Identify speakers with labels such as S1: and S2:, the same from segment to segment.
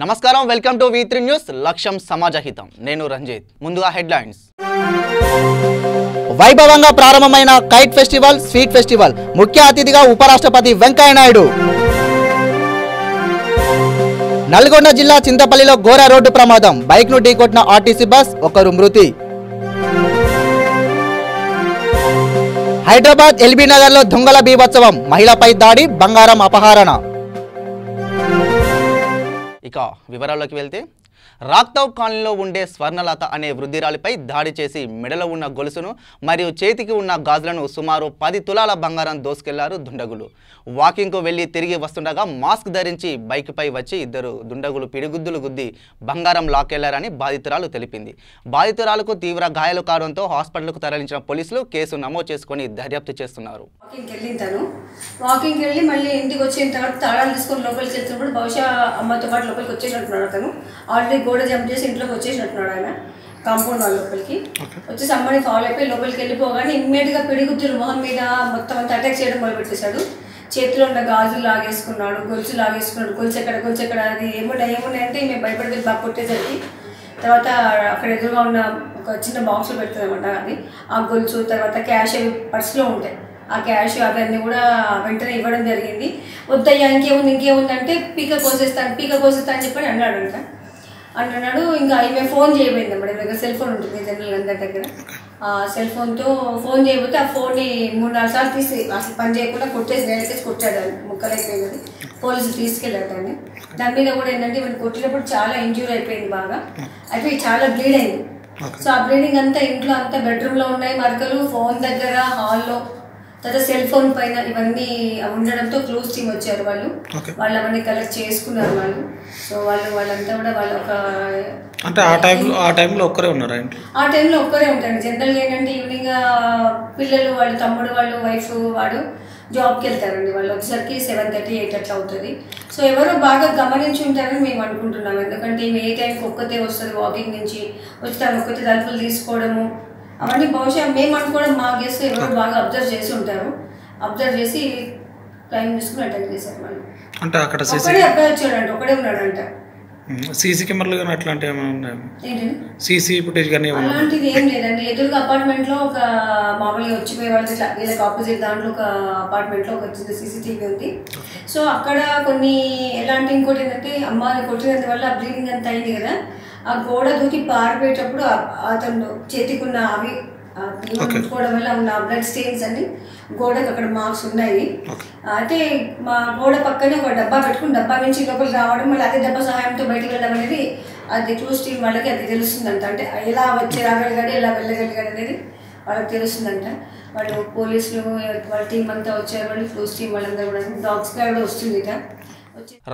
S1: నమస్కారం welcome to V3 news లక్ష్యం సమాజహితం నేను రంజిత్ ముందుగా హెడ్లైన్స్ వైభవంగా ప్రారంభమైన కైట్ ఫెస్టివల్ స్వీట్ ఫెస్టివల్ ముఖ్య అతిథిగా ఉపరాష్ట్రపతి వెంకయ్య నాయుడు నల్గొండ జిల్లా చింతపల్లిలో ఘోర రోడ్డు ప్రమాదం బైక్ ను ఢీకొట్టిన ఆర్టీసీ బస్ ఒకరు మృతి హైదరాబాద్ ఎల్బీ నగర్ లో దొంగల బీభత్సవం మహిళపై దాడి బంగారం అపహరణ ఇక వివరాల్లోకి వెళ్తే రాక్తౌ కాలనీలో ఉండే స్వర్ణలత అనే వృద్ధిరాలిపై దాడి చేసి మెడలో ఉన్న గొలుసును మరియు చేతికి ఉన్న గాజులను సుమారు 10 తులాల బంగారం దోసుకెళ్లారు దుండగులు వాకింగ్కు వెళ్లి తిరిగి వస్తుండగా మాస్క్ ధరించి బైక్పై వచ్చి ఇద్దరు దుండగులు పిడిగుద్దులు గుద్ది బంగారం లాక్కెళ్లారని బాధితురాలు తెలిపింది బాధితురాలకు తీవ్ర గాయాలు కావడంతో హాస్పిటల్కు తరలించిన పోలీసులు కేసు నమోదు చేసుకుని దర్యాప్తు చేస్తున్నారు
S2: వాకింగ్కి వెళ్ళి మళ్ళీ ఇంటికి వచ్చిన తర్వాత తాళాలు తీసుకొని లోపలికి వెళ్తున్నప్పుడు బహుశా అమ్మతో పాటు లోపలికి వచ్చేసినట్టున్నాడు అతను ఆల్రెడీ గోడ జంప్ చేసి ఇంట్లోకి వచ్చేసినట్టున్నాడు ఆయన కాంపౌండ్ వాళ్ళ లోపలికి వచ్చేసి అమ్మని ఫాలో అయిపోయి లోపలికి వెళ్ళిపోగానే ఇమ్మీడియట్గా పిడిగుద్దులు మొహం మీద మొత్తం అంతా అటాక్ చేయడం మొదలుపెట్టేశాడు చేతిలో ఉన్న గాజులు లాగేసుకున్నాడు గొలుసు లాగేసుకున్నాడు గొలుసు ఎక్కడ అది ఏమున్నాయంటే మేము భయపడి బాగా కొట్టేసరికి తర్వాత అక్కడ ఎదురుగా ఉన్న ఒక చిన్న బాక్స్లో పెడుతుందన్నమాట అది ఆ గొలుసు తర్వాత క్యాష్ అవి పర్సులో ఉంటాయి ఆ క్యాష్ అవన్నీ కూడా వెంటనే ఇవ్వడం జరిగింది వద్దయ్యా ఇంకేముందంటే పీక కోసేస్తా అని చెప్పి అన్నాడు ఇంకా ఈమె ఫోన్ చేయబోయింది అన్నమాట దగ్గర సెల్ ఫోన్ ఉంటుంది జనరల్ అందరి దగ్గర ఆ సెల్ ఫోన్తో ఫోన్ చేయబోతే ఆ ఫోన్ని 3-4 సార్లు తీసి అసలు పని చేయకుండా కొట్టేసి నేలకేసి కొట్టాడు ముక్కలైపోయింది పోలీసులు తీసుకెళ్ళాడు దాని మీద కూడా ఏంటంటే ఇవన్నీ కొట్టినప్పుడు చాలా ఇంజ్యూర్ అయిపోయింది బాగా అయిపోయి చాలా బ్లీడ్ అయింది సో ఆ బ్లీడింగ్ అంతా ఇంట్లో అంతా బెడ్రూమ్లో ఉన్నాయి మరకలు ఫోన్ దగ్గర హాల్లో తర్వాత సెల్ ఫోన్ పైన ఇవన్నీ ఉండడంతో క్లూస్ టీమ్ వచ్చారు వాళ్ళు అవన్నీ కలెక్ట్ చేసుకున్నారు వాళ్ళు సో వాళ్ళంతా కూడా వాళ్ళు ఒక
S3: అంటే ఆ టైంలో ఒక్కరే ఉన్నారా
S2: ఆ టైంలో ఒక్కరే ఉంటారు జనరల్గా ఏంటంటే ఈవినింగ్ పిల్లలు వాళ్ళు తమ్ముడు వాళ్ళు వైఫ్ వాడు జాబ్కి వెళ్తారండి వాళ్ళు వచ్చేసరికి 7:30, 8 అట్లా అవుతుంది సో ఎవరో బాగా గమనించి ఉంటారని మేము అనుకుంటున్నాం ఎందుకంటే ఏ టైంకి ఒక్కతే వస్తుంది వాకింగ్ నుంచి వచ్చి తను ఒక్కతే తలుపులు తీసుకోవడము అవన్నీ బహుశా మేము అనుకోవడం మా గెస్ట్ ఎవరో బాగా అబ్జర్వ్ చేసి ఉంటారు అబ్జర్వ్ చేసి టైం తీసుకుని అటెండ్ చేశారు వాళ్ళు
S3: అంటే అక్కడ
S2: ఒకడే అబ్బాయి వచ్చాడంట ఒకడే ఉన్నాడంట
S3: సీసీ కెమెరాలు కానీ అట్లాంటివి ఏమైనా ఉన్నాయి
S2: ఏంటండి
S3: సీసీ ఫుటేజ్ కానీ
S2: అలాంటిది ఏం లేదండి ఎదురుగా అపార్ట్మెంట్లో ఒక మామూలుగా వచ్చిపోయే వాళ్ళు ఇట్లా వీళ్ళకి ఆపోజిట్ దాంట్లో ఒక అపార్ట్మెంట్లో ఒక చిన్న సీసీటీవీ ఉంది సో అక్కడ కొన్ని ఎలాంటి ఇంకోటి ఏంటంటే అమ్మాయిని కొట్టినందువల్ల ఆ బ్లీడింగ్ అంతా అయింది కదా ఆ గోడ దూకి పారిపోయేటప్పుడు అతను చేతికున్న అవి ముట్టుకోవడం వల్ల ఉన్న బ్లడ్ స్టెయిన్స్ అన్ని గోడకు అక్కడ మార్క్స్ ఉన్నాయి అయితే మా గోడ పక్కనే ఒక డబ్బా పెట్టుకుని డబ్బా నుంచి లోపలికి రావడం మళ్ళీ అదే డబ్బా సహాయంతో బయటకు వెళ్ళడం అనేది అది క్లూస్ టీమ్ వాళ్ళకి అది తెలుస్తుందంట అంటే ఎలా వచ్చి రాగలిగాడు ఎలా వెళ్ళగలిగాడు అనేది వాళ్ళకి తెలుస్తుందంట వాళ్ళు పోలీసులు వాళ్ళ టీం అంతా వచ్చారు వాళ్ళు క్లూస్ టీం వాళ్ళందరూ కూడా డాగ్స్ కూడా వస్తుంది ఇక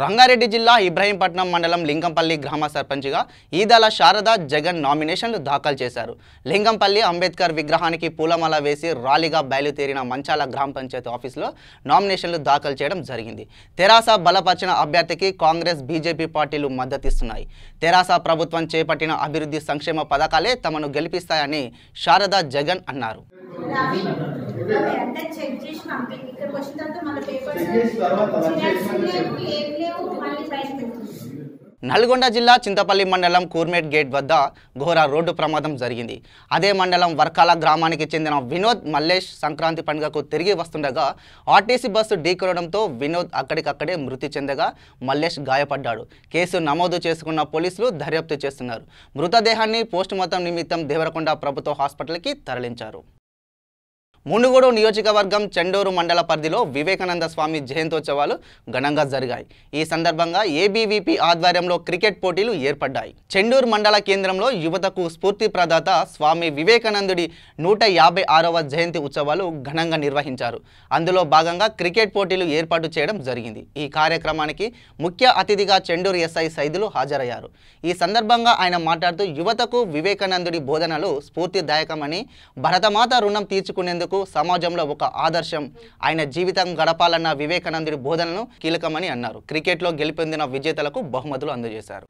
S1: రంగారెడ్డి జిల్లా ఇబ్రహీంపట్నం మండలం లింగంపల్లి గ్రామ సర్పంచ్గా ఈదాల శారద జగన్ నామినేషన్లు దాఖలు చేశారు లింగంపల్లి అంబేద్కర్ విగ్రహానికి పూలమాల వేసి ర్యాలీగా బయలుదేరిన మంచాల గ్రామ పంచాయతీ ఆఫీసులో నామినేషన్లు దాఖలు చేయడం జరిగింది తెరాస బలపరిచిన అభ్యర్థికి కాంగ్రెస్ బీజేపీ పార్టీలు మద్దతిస్తున్నాయి తెరాస ప్రభుత్వం చేపట్టిన అభివృద్ధి సంక్షేమ పథకాలే తమను గెలిపిస్తాయని శారద జగన్ అన్నారు నల్గొండ జిల్లా చింతపల్లి మండలం కూర్మేట్ గేట్ వద్ద ఘోర రోడ్డు ప్రమాదం జరిగింది అదే మండలం వర్కాల గ్రామానికి చెందిన వినోద్ మల్లేష్ సంక్రాంతి పండుగకు తిరిగి వస్తుండగా ఆర్టీసీ బస్సు ఢీకొనడంతో వినోద్ అక్కడికక్కడే మృతి చెందగా మల్లేష్ గాయపడ్డాడు కేసు నమోదు చేసుకున్న పోలీసులు దర్యాప్తు చేస్తున్నారు మృతదేహాన్ని పోస్టుమార్టం నిమిత్తం దేవరకొండ ప్రభుత్వ హాస్పిటల్కి తరలించారు మునుగోడు నియోజకవర్గం చెండూరు మండల పరిధిలో వివేకానంద స్వామి జయంతోత్సవాలు ఘనంగా జరిగాయి ఈ సందర్భంగా ఏబీవీపీ ఆధ్వర్యంలో క్రికెట్ పోటీలు ఏర్పడ్డాయి చెండూరు మండల కేంద్రంలో యువతకు స్ఫూర్తి ప్రదాత స్వామి వివేకానందుడి 156వ జయంతి ఉత్సవాలు ఘనంగా నిర్వహించారు అందులో భాగంగా క్రికెట్ పోటీలు ఏర్పాటు చేయడం జరిగింది ఈ కార్యక్రమానికి ముఖ్య అతిథిగా చెండూరు ఎస్ఐ సైదులు హాజరయ్యారు ఈ సందర్భంగా ఆయన మాట్లాడుతూ యువతకు వివేకానందుడి బోధనలు స్ఫూర్తిదాయకమని భరతమాత రుణం తీర్చుకునేందుకు సమాజంలో ఒక ఆదర్శం ఆయన జీవితం గడపాలన్న వివేకానందుడి బోధనలు కీలకమని అన్నారు క్రికెట్లో గెలుపొందిన విజేతలకు బహుమతులు అందజేశారు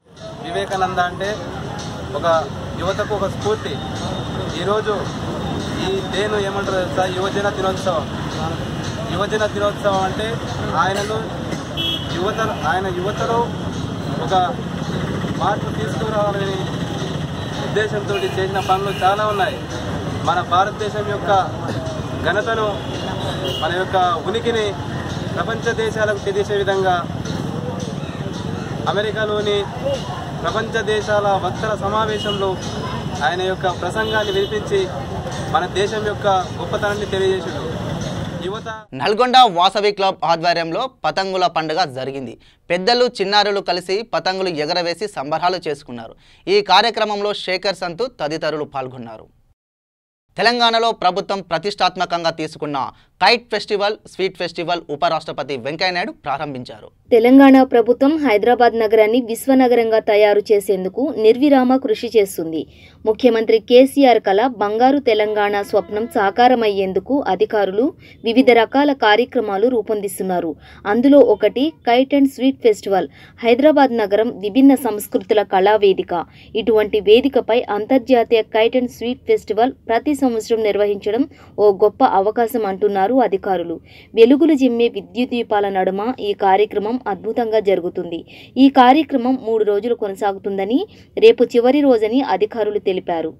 S4: వివేకానంద అంటే ఒక యువతకు ఒక స్ఫూర్తి ఈరోజు ఈ డేను ఏమంటారు తెలుసా యువజన దినోత్సవం అంటే ఆయన యువతలో ఒక మార్పు తీసుకురావాలని ఉద్దేశంతో చేసిన పనులు చాలా ఉన్నాయి. మన భారతదేశం యొక్క ఘనతను, మన యొక్క ఉనికిని ప్రపంచ దేశాలకు తెలిసే విధంగా అమెరికాలోని ప్రపంచ దేశాల వక్తల సమావేశంలో ఆయన యొక్క ప్రసంగాన్ని వినిపించి మన దేశం యొక్క గొప్పతనాన్ని తెలియజేశాడు. యువత
S1: నల్గొండ వాసవి క్లబ్ ఆధ్వర్యంలో పతంగుల పండుగ జరిగింది. పెద్దలు చిన్నారులు కలిసి పతంగులు ఎగరవేసి సంబరాలు చేసుకున్నారు. ఈ కార్యక్రమంలో శేఖర్ సంతు తదితరులు పాల్గొన్నారు. తెలంగాణలో ప్రభుత్వం ప్రతిష్టాత్మకంగా తీసుకున్న కైట్ ఫెస్టివల్, స్వీట్ ఫెస్టివల్ ఉపరాష్ట్రపతి వెంకయ్యనాయుడు ప్రారంభించారు.
S5: తెలంగాణ ప్రభుత్వం హైదరాబాద్ నగరాన్ని విశ్వనగరంగా తయారు చేసేందుకు నిర్విరామ కృషి చేస్తుంది. ముఖ్యమంత్రి కేసీఆర్ కల బంగారు తెలంగాణ స్వప్నం సాకారమయ్యేందుకు అధికారులు వివిధ రకాల కార్యక్రమాలు రూపొందిస్తున్నారు. అందులో ఒకటి kite and sweet festival. Hyderabad నగరం విభిన్న సంస్కృతుల కళావేదిక. ఇటువంటి వేదికపై అంతర్జాతీయ కైట్ అండ్ స్వీట్ ఫెస్టివల్ ప్రతి సంవత్సరం నిర్వహించడం ఓ గొప్ప అవకాశం అంటున్నారు అధికారులు. వెలుగులు జిమ్మే విద్యుత్ దీపాల నడుమ ఈ కార్యక్రమం అద్భుతంగా జరుగుతుంది. ఈ కార్యక్రమం 3 రోజులు కొనసాగుతుందని, రేపు చివరి రోజని అధికారులు తెలిపారు.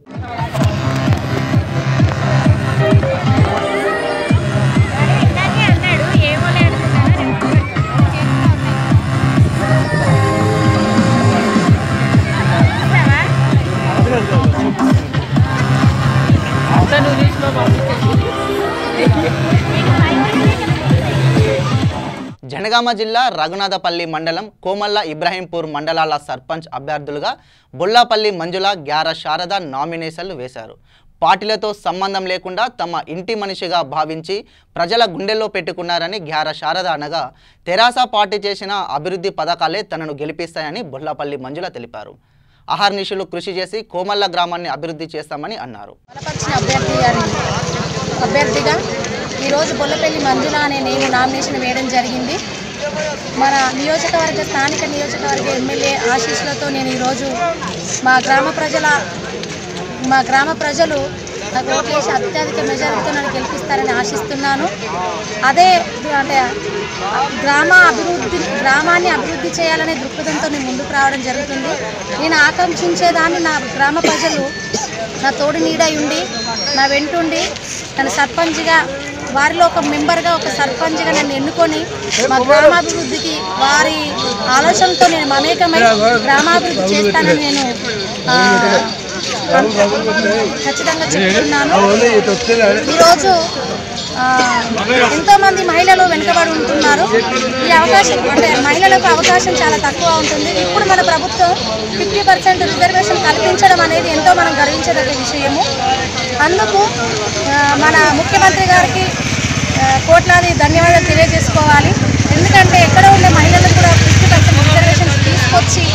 S1: జనగామ జిల్లా రఘునాథపల్లి మండలం కోమల్ల ఇబ్రాహీంపూర్ మండలాల సర్పంచ్ అభ్యర్థులుగా బొల్లాపల్లి మంజుల, గ్యార శారద నామినేషన్లు వేశారు. పార్టీలతో సంబంధం లేకుండా తమ ఇంటి మనిషిగా భావించి ప్రజల గుండెల్లో పెట్టుకున్నారని గ్యార శారద అనగా, తెరాస పార్టీ చేసిన అభివృద్ధి పథకాలే తనను గెలిపిస్తాయని బొల్లాపల్లి మంజుల తెలిపారు. అహర్నిశలు కృషి చేసి కోమల్ల గ్రామాన్ని అభివృద్ధి చేస్తామని అన్నారు.
S6: అభ్యర్థిగా ఈరోజు బొల్లపల్లి మంజుల అనే నేను నామినేషన్ వేయడం జరిగింది. మన స్థానిక నియోజకవర్గ ఎమ్మెల్యే ఆశీస్సులతో నేను ఈరోజు మా గ్రామ ప్రజలు నాకు ఓట్లేసి అత్యధిక మెజారిటీతో నన్ను గెలిపిస్తారని ఆశిస్తున్నాను. అదే అంటే గ్రామాన్ని అభివృద్ధి చేయాలనే దృక్పథంతో నేను ముందుకు రావడం జరుగుతుంది. నేను ఆకాంక్షించేదాన్ని నా గ్రామ ప్రజలు నా తోడు నీడై ఉండి, నా వెంటుండి, నన్ను సర్పంచ్గా, వారిలో ఒక మెంబర్గా, ఒక సర్పంచ్గా నన్ను ఎన్నుకొని మా గ్రామాభివృద్ధికి వారి ఆలోచనతో నేను మమేకమై గ్రామాభివృద్ధి చేస్తానని నేను ఖచ్చితంగా చెప్తున్నాను. ఈరోజు ఎంతోమంది మహిళలు వెనుకబడి ఉంటున్నారు. ఈ అవకాశం అంటే మహిళలకు అవకాశం చాలా తక్కువ ఉంటుంది. ఇప్పుడు మన ప్రభుత్వం 50% రిజర్వేషన్ కల్పించడం అనేది ఎంతో మనం గర్వించదగ్గ విషయము. అందుకు మన ముఖ్యమంత్రి గారికి కోట్లాది ధన్యవాదాలు తెలియజేసుకోవాలి. ఎందుకంటే ఎక్కడ ఉండే మహిళలకు కూడా 50% రిజర్వేషన్ తీసుకొచ్చి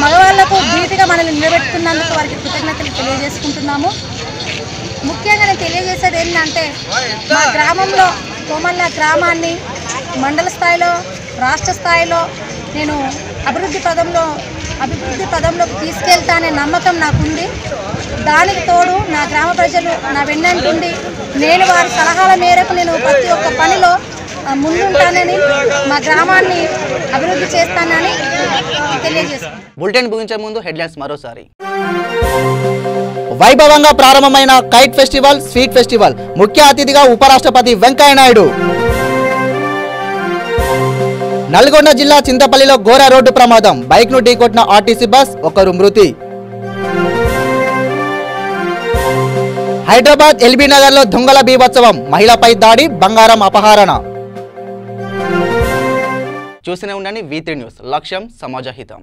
S6: మగవాళ్లకు ధీటుగా మనల్ని నిలబెట్టుకున్నందుకు వారికి కృతజ్ఞతలు తెలియజేసుకుంటున్నాము. ముఖ్యంగా నేను తెలియజేసేది ఏంటంటే, మా గ్రామంలో కోమల్ల గ్రామాన్ని మండల స్థాయిలో, రాష్ట్ర స్థాయిలో నేను అభివృద్ధి పదంలోకి తీసుకెళ్తానే నమ్మకం నాకుంది. దానికి తోడు నా గ్రామ ప్రజలు నా వెన్నంటుండి, నేను వారి సలహాల మేరకు నేను ప్రతి ఒక్క పనిలో ముందుంటానని, మా గ్రామాన్ని అభివృద్ధి చేస్తానని తెలియజేస్తాను.
S1: బులెటిన్ ముగించే ముందు హెడ్లైన్స్ మరోసారి. వైభవంగా ప్రారంభమైన కైట్ ఫెస్టివల్, స్వీట్ ఫెస్టివల్. ముఖ్య అతిథిగా ఉపరాష్ట్రపతి వెంకయ్యనాయుడు. నల్గొండ జిల్లా చింతపల్లిలో ఘోర రోడ్డు ప్రమాదం. బైక్ ను ఢీకొట్టిన ఆర్టీసీ బస్, 1 మృతి. హైదరాబాద్ ఎల్బీ నగర్ లో దొంగల బీభత్సవం. మహిళపై దాడి, బంగారం అపహరణ. చూస్తూనే ఉండండి V3 న్యూస్. లక్ష్యం సమాజహితం.